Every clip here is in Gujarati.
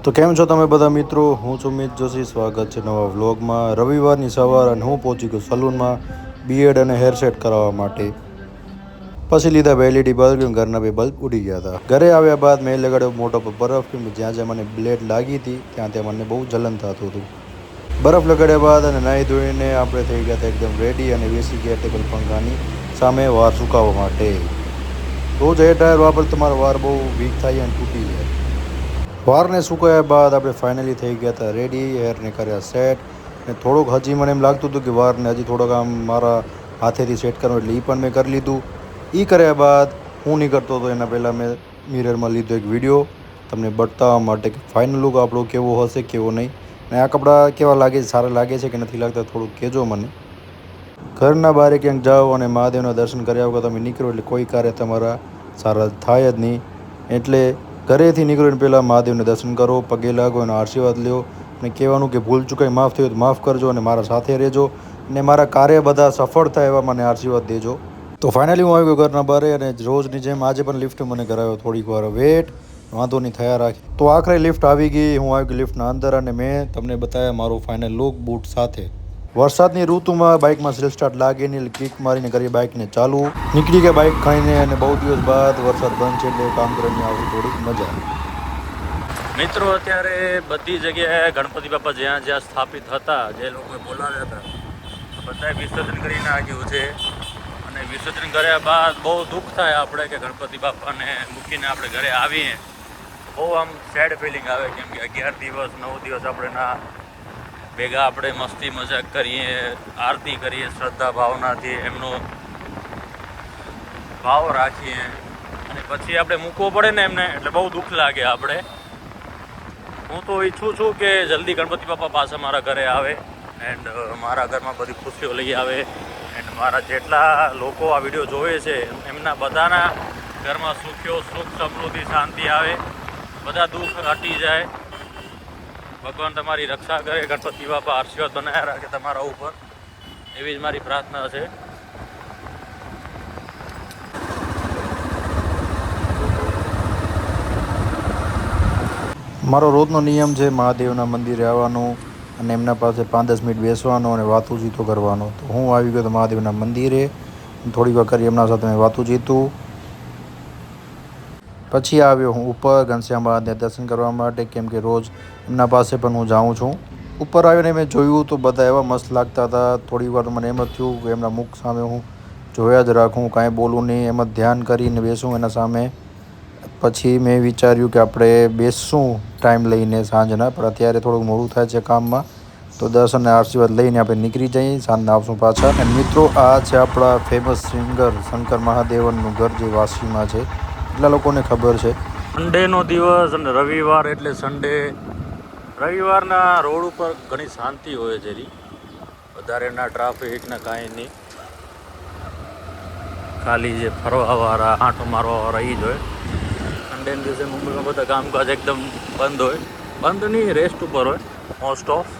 તો કેમ છો તમે બધા મિત્રો? હું છું મિત જોશી. સ્વાગત છે નવા વ્લોગમાં. રવિવારની સવાર અને હું પહોંચી ગયો સલૂનમાં બીએડ અને હેર સેટ કરાવવા માટે. પછી લીધા બે એલઈડી બલ્બ, કેમ ઘરના બે બલ્બ ઉડી ગયા હતા. ઘરે આવ્યા બાદ મેં લગાડ્યો મોટો પર બરફ, કેમ જ્યાં જ્યાં મને બ્લેડ લાગી હતી ત્યાં ત્યાં મને બહુ જલન થતું હતું. બરફ લગાડ્યા બાદ અને નાહી ધોઈને આપણે થઈ ગયા હતા એકદમ રેડી અને બેસી ગયા ટેબલ પંખાની સામે વાર સુકાવવા માટે. રોજ હેર ડ્રાયર વાપરતા તમારા વાર બહુ વીક થાય અને તૂટી જાય. વારને સુકાયા બાદ આપણે ફાઇનલી થઈ ગયા હતા રેડી. હેરને કર્યા સેટ. ને થોડુંક હજી મને એમ લાગતું હતું કે વારને હજી થોડોક આમ મારા હાથેથી સેટ કરવાનું, એટલે એ પણ મેં કરી લીધું. એ કર્યા બાદ હું નીકળતો હતો એના પહેલાં મેં મિરરમાં લીધો એક વિડીયો તમને બતાવવા માટે કે ફાઇનલ લુક આપણો કેવો હશે કેવો નહીં, અને આ કપડાં કેવા લાગે છે, સારા લાગે છે કે નથી લાગતા, થોડુંક કહેજો મને. ઘરના બહાર ક્યાંક જાઓ અને મહાદેવના દર્શન કર્યા વગર તમે નીકળો એટલે કોઈ કાર્ય તમારા સારા થાય જ નહીં. એટલે ઘરેથી નીકળીને પહેલાં મહાદેવને દર્શન કરો, પગે લાગો અને આશીર્વાદ લ્યો, અને કહેવાનું કે ભૂલ ચૂકાઈ માફ થયું તો માફ કરજો અને મારા સાથે રહેજો અને મારા કાર્ય બધા સફળ થાય એવા મને આશીર્વાદ દેજો. તો ફાઇનલી હું આવી ગયો ઘરના બહાર, અને રોજની જેમ આજે પણ લિફ્ટ મને કરાવ્યો. થોડીક વાર વેટ, વાંધો નહીં થયા રાખે. તો આખરે લિફ્ટ આવી ગઈ. હું આવી ગયો લિફ્ટના અંદર અને મેં તમને બતાવ્યા મારું ફાઇનલ લુક બૂટ સાથે. વરસાદની ઋતુમાં બાઇકમાં સેલ્ફ સ્ટાર્ટ લાગે નહીં એટલે કિક મારીને કરી બાઇકને ચાલુ. નીકળી ગયા બાઇક ખાઈને, અને બહુ દિવસ બાદ વરસાદ બંધ છે એટલે કામ કરીને આવતી થોડીક મજા. મિત્રો અત્યારે બધી જગ્યાએ ગણપતિ બાપા જ્યાં જ્યાં સ્થાપિત હતા, જે લોકોએ બોલાવ્યા હતા, બધાએ વિસર્જન કરી નાખ્યું છે. અને વિસર્જન કર્યા બાદ બહુ દુઃખ થાય આપણે કે ગણપતિ બાપાને મૂકીને આપણે ઘરે આવીએ. બહુ આમ સેડ ફિલિંગ આવે, કેમ કે 11 દિવસ 9 દિવસ આપણે ના ભેગા આપણે મસ્તી મજાક કરીએ, આરતી કરીએ, શ્રદ્ધા ભાવનાથી એમનો ભાવ રાખીએ, અને પછી આપણે મૂકવો પડે ને એમને, એટલે બહુ દુઃખ લાગે આપણે. હું તો ઈચ્છું છું કે જલ્દી ગણપતિ બાપા પાસે મારા ઘરે આવે એન્ડ મારા ઘરમાં બધી ખુશીઓ લઈ આવે. એન્ડ મારા જેટલા લોકો આ વિડીયો જોવે છે એમના બધાના ઘરમાં સુખ સમૃદ્ધિ શાંતિ આવે, બધા દુઃખ હટી જાય. ભગવાન તમારી રક્ષા કરે, ગણપતિ બાપા આશીર્વાદ બનાવ્યા રાખે તમારા ઉપર, એવી જ મારી પ્રાર્થના છે. મારો રોજનો નિયમ છે મહાદેવના મંદિરે આવવાનું અને એમના પાસે 5-10 મિનિટ બેસવાનો અને વાતુચીતો કરવાનો. તો હું આવી ગયો તો મહાદેવના મંદિરે, થોડીક વાર કરી એમના સાથે મેં વાતુચીતું. પછી આવ્યો હું ઉપર ઘનશ્યામ મહાદેવને દર્શન કરવા માટે, કેમ કે રોજ એમના પાસે પણ હું જાઉં છું. ઉપર આવીને મેં જોયું તો બધા એવા મસ્ત લાગતા હતા. થોડી વાર મને એમ જ થયું કે એમના મુખ સામે હું જોયા જ રાખું, કાંઈ બોલું નહીં, એમ જ ધ્યાન કરીને બેસું એના સામે. પછી મેં વિચાર્યું કે આપણે બેસશું ટાઈમ લઈને સાંજના, પણ અત્યારે થોડુંક મોડું થાય છે કામમાં, તો દર્શન અને આશીર્વાદ લઈને આપણે નીકળી જઈએ, સાંજના આવશું પાછા. અને મિત્રો આ છે આપણા ફેમસ સિંગર શંકર મહાદેવનનું ઘર, જે વાસીમાં છે, એટલા લોકોને ખબર છે. સન્ડેનો દિવસ અને રવિવાર એટલે સન્ડે. રવિવારના રોડ ઉપર ઘણી શાંતિ હોય છે, વધારે ના ટ્રાફિક ના કાંઈ નહીં, ખાલી જે ફરવાવાળા આંટો મારવાવાળા એ જ હોય. સન્ડેના દિવસે મુંબઈમાં બધા કામકાજ એકદમ બંધ હોય, બંધ નહીં, રેસ્ટ ઉપર હોય મોસ્ટ ઓફ.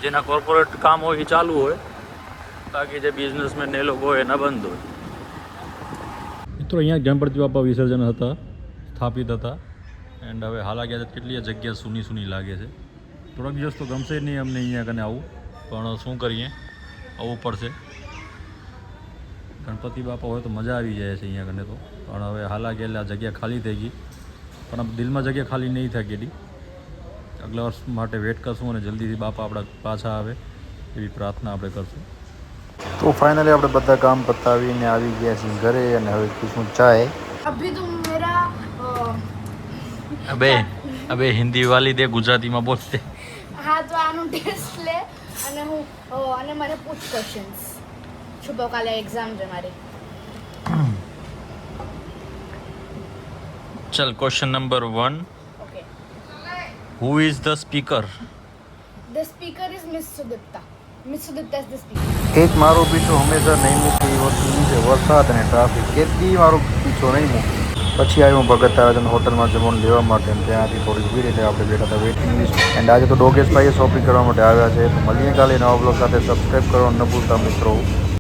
જેના કોર્પોરેટ કામ હોય એ ચાલુ હોય, બાકી જે બિઝનેસમેન એ લોકો હોય એના બંધ હોય. મિત્રો અહીંયા ગણપતિ બાપા વિસર્જન હતા, સ્થાપિત હતા, એન્ડ હવે હાલાકી કેટલી જગ્યા સૂની લાગે છે. થોડાક દિવસ તો ગમશે જ નહીં અમને અહીંયા કને આવું, પણ શું કરીએ, આવવું પડશે. ગણપતિ બાપા હોય તો મજા આવી જાય છે અહીંયા કને તો, પણ હવે હાલાકી એટલે આ જગ્યા ખાલી થઈ ગઈ, પણ દિલમાં જગ્યા ખાલી નહીં થાય કેટલી. આગલા વર્ષ માટે વેટ કરશું અને જલ્દીથી બાપા આપણા પાછા આવે એવી પ્રાર્થના આપણે કરશું. તો ફાઇનલી આપણે બધા કામ પતાવીને આવી ગયા છીએ ઘરે, અને હવે પીશું ચાય. अभी तुम मेरा અબે હિન્દી વાલી દે, ગુજરાતીમાં બોલતે. હા, તો આનું ટેસ્ટ લે અને અને મારે પૂછ ક્વેશ્ચન્સ. શુભ કાલે એક્ઝામ છે મારી. ચલ, question number 1. Okay. Who is the speaker? The speaker is miss Sudipta. Miss Sudipta is the speaker. એક મારો પીછો હંમેશા નહીં મૂકે એ વસ્તુ છે વરસાદ અને ટ્રાફિક. કેટલી મારો પીછો નહીં મૂકે. પછી આવ્યું ભગત આયોજન હોટલમાં જમવાનું લેવા માટે, ત્યાંથી થોડી ભીડ એટલે આપણે બેઠા હતા વેઇટિંગ લિસ્ટ. એન્ડ આજે તો ડોગેશભાઈએ શોપિંગ કરવા માટે આવ્યા છે. તો મળીએ કાલે નવા બ્લોગ સાથે. સબસ્ક્રાઈબ કરવાનું ન ભૂલતા મિત્રો.